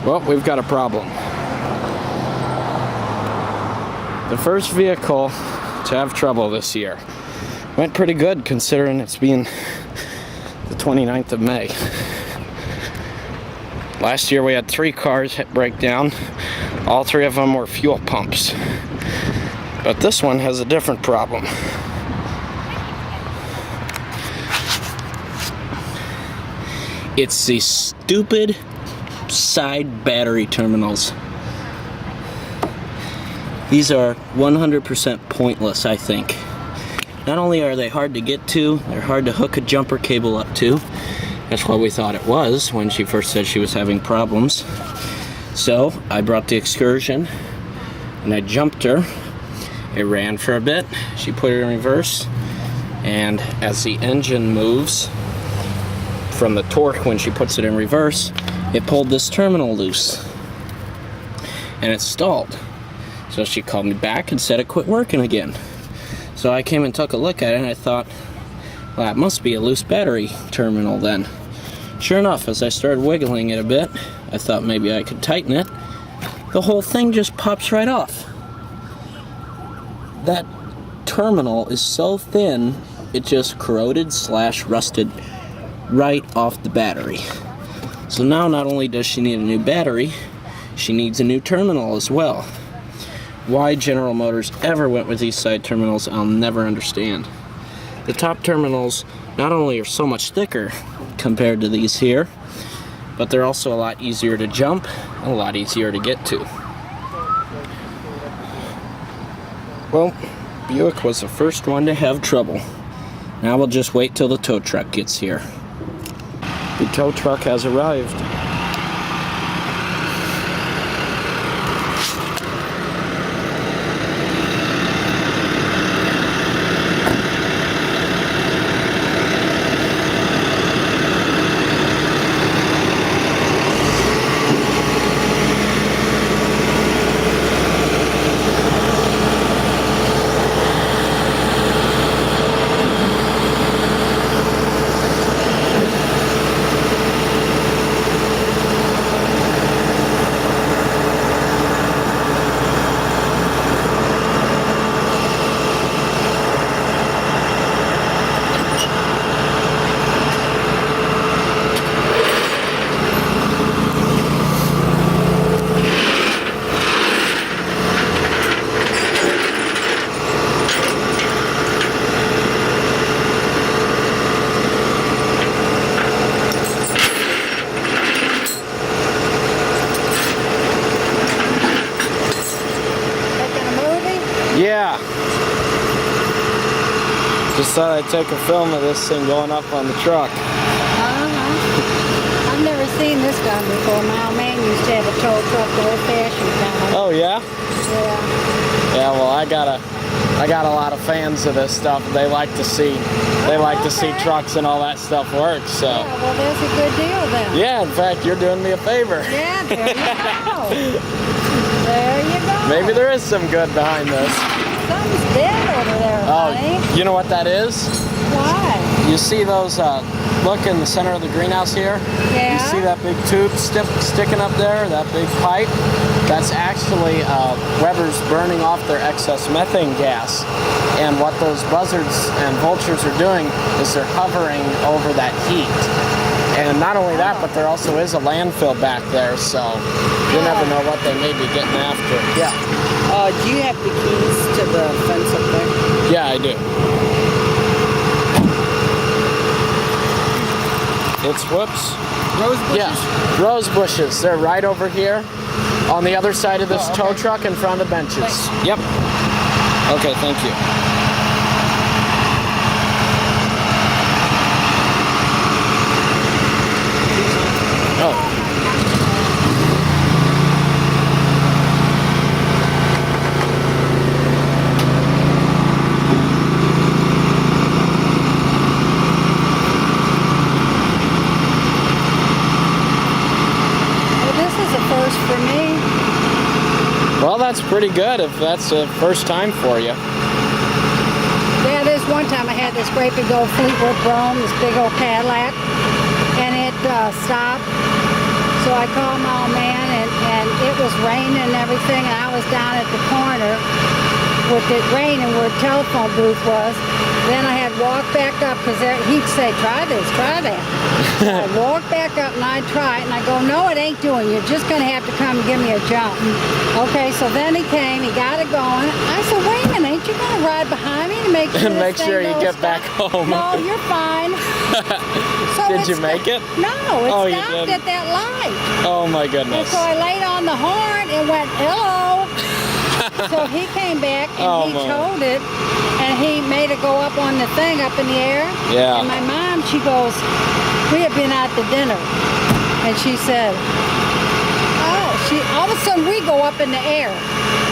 Well, we've got a problem. The first vehicle to have trouble this year. Went pretty good considering it's being the 29th of May. Last year we had 3 cars break down. All 3 of them were fuel pumps. But this one has a different problem. It's these stupid side battery terminals. These are 100% pointless, I think. Not only are they hard to get to, they're hard to hook a jumper cable up to. That's what we thought it was when she first said she was having problems. So I brought the Excursion and I jumped her. It ran for a bit. She put it in reverse, and as the engine moves from the torque when she puts it in reverse, it pulled this terminal loose and it stalled. So she called me back and said it quit working again. So I came and took a look at it and I thought, well, that must be a loose battery terminal then. Sure enough, as I started wiggling it a bit, I thought maybe I could tighten it. The whole thing just pops right off. That terminal is so thin, it just corroded / rusted right off the battery. So now not only does she need a new battery, she needs a new terminal as well. Why General Motors ever went with these side terminals, I'll never understand. The top terminals not only are so much thicker compared to these here, but they're also a lot easier to jump and a lot easier to get to. Well, Buick was the first one to have trouble. Now we'll just wait till the tow truck gets here. The tow truck has arrived. Yeah. Just thought I'd take a film of this thing going up on the truck. I've never seen this done before. My old man used to have a tow truck the old-fashioned kind. Oh yeah? Yeah. Yeah, well I got a lot of fans of this stuff. They like to see trucks and all that stuff work, so. Yeah, well that's a good deal then. Yeah, in fact you're doing me a favor. Yeah, there you go. There you go. Maybe there is some good behind this. Something's dead over there, honey. You know what that is? Why? You see those, look in the center of the greenhouse here? Yeah. You see that big tube sticking up there, that big pipe? That's actually Weber's burning off their excess methane gas. And what those buzzards and vultures are doing is they're hovering over that heat. And not only that, but there also is a landfill back there, so you never know what they may be getting after. Yeah. Do you have the keys to the fence up there? Yeah, I do. It's, whoops. Rose bushes? Yeah, rose bushes. They're right over here on the other side of this tow truck in front of the benches. Thanks. Yep. Okay, thank you. Oh. For me. Well, that's pretty good if that's the first time for you. Yeah, there's one time I had this great big old Fleetwood Brougham, this big old Cadillac, and it stopped. So I called my old man, and raining and everything, and I was down at the corner with it raining where the telephone booth was. Then I had walked back up because he'd say, try this, try that. So I walked back up and I'd try it, and I go, no, it ain't doing. You're just going to have to come and give me a jump. Okay, so then he came, he got it going. I said, wait a minute, ain't you going to ride behind me to make sure Make sure you get back home. No, you're fine. So Did you make it? No, it Oh, you stopped didn't? at that light. Oh my And goodness. so I laid on the horn and went, hello. So he came back and Oh, he my. towed it, and he made it go up on the thing up in the air. Yeah. And my mom, she goes, we had been out to dinner, and she said, all of a sudden we go up in the air.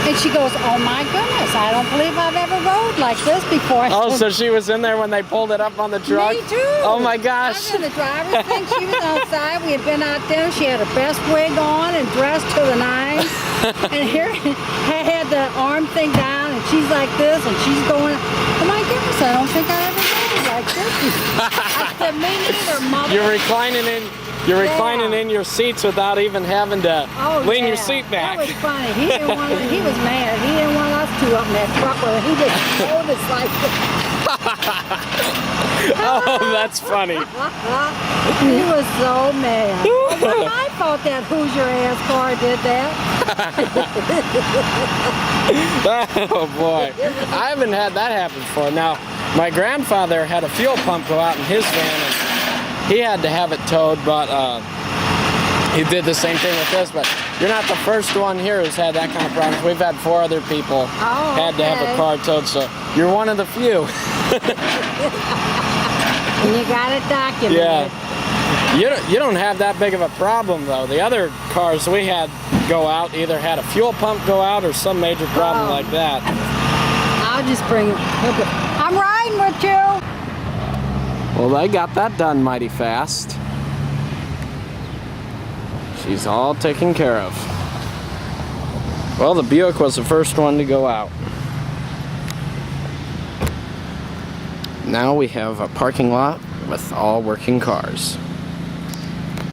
And she goes, oh my goodness, I don't believe I've ever rode like this before. Oh, so she was in there when they pulled it up on the truck? Me too. Oh my I gosh. was in the driver's thing. She was outside. We had been out there. She had her best wig on and dressed to the nines. And here I had the arm thing down, and she's like this, and she's going, oh my goodness, I don't think I ever rode like this. I said, me neither, mother. You're reclining in your seats without even having to lean your seat back. That was funny. He was mad. He didn't want us two up in that truck with him. He just told us like Oh, that's funny. He was so mad. It wasn't my fault that Hoosier ass car did that. Oh boy. I haven't had that happen before. Now, my grandfather had a fuel pump go out in his van, and he had to have it towed, but he did the same thing with this. But you're not the first one here who's had that kind of problem. We've had 4 other people had to have a car towed, so you're one of the few. And you got it documented. Yeah. You don't have that big of a problem though. The other cars we had go out either had a fuel pump go out or some major problem like that. I'll just bring it. I'm riding with you. Well, they got that done mighty fast. She's all taken care of. Well, the Buick was the first one to go out. Now we have a parking lot with all working cars.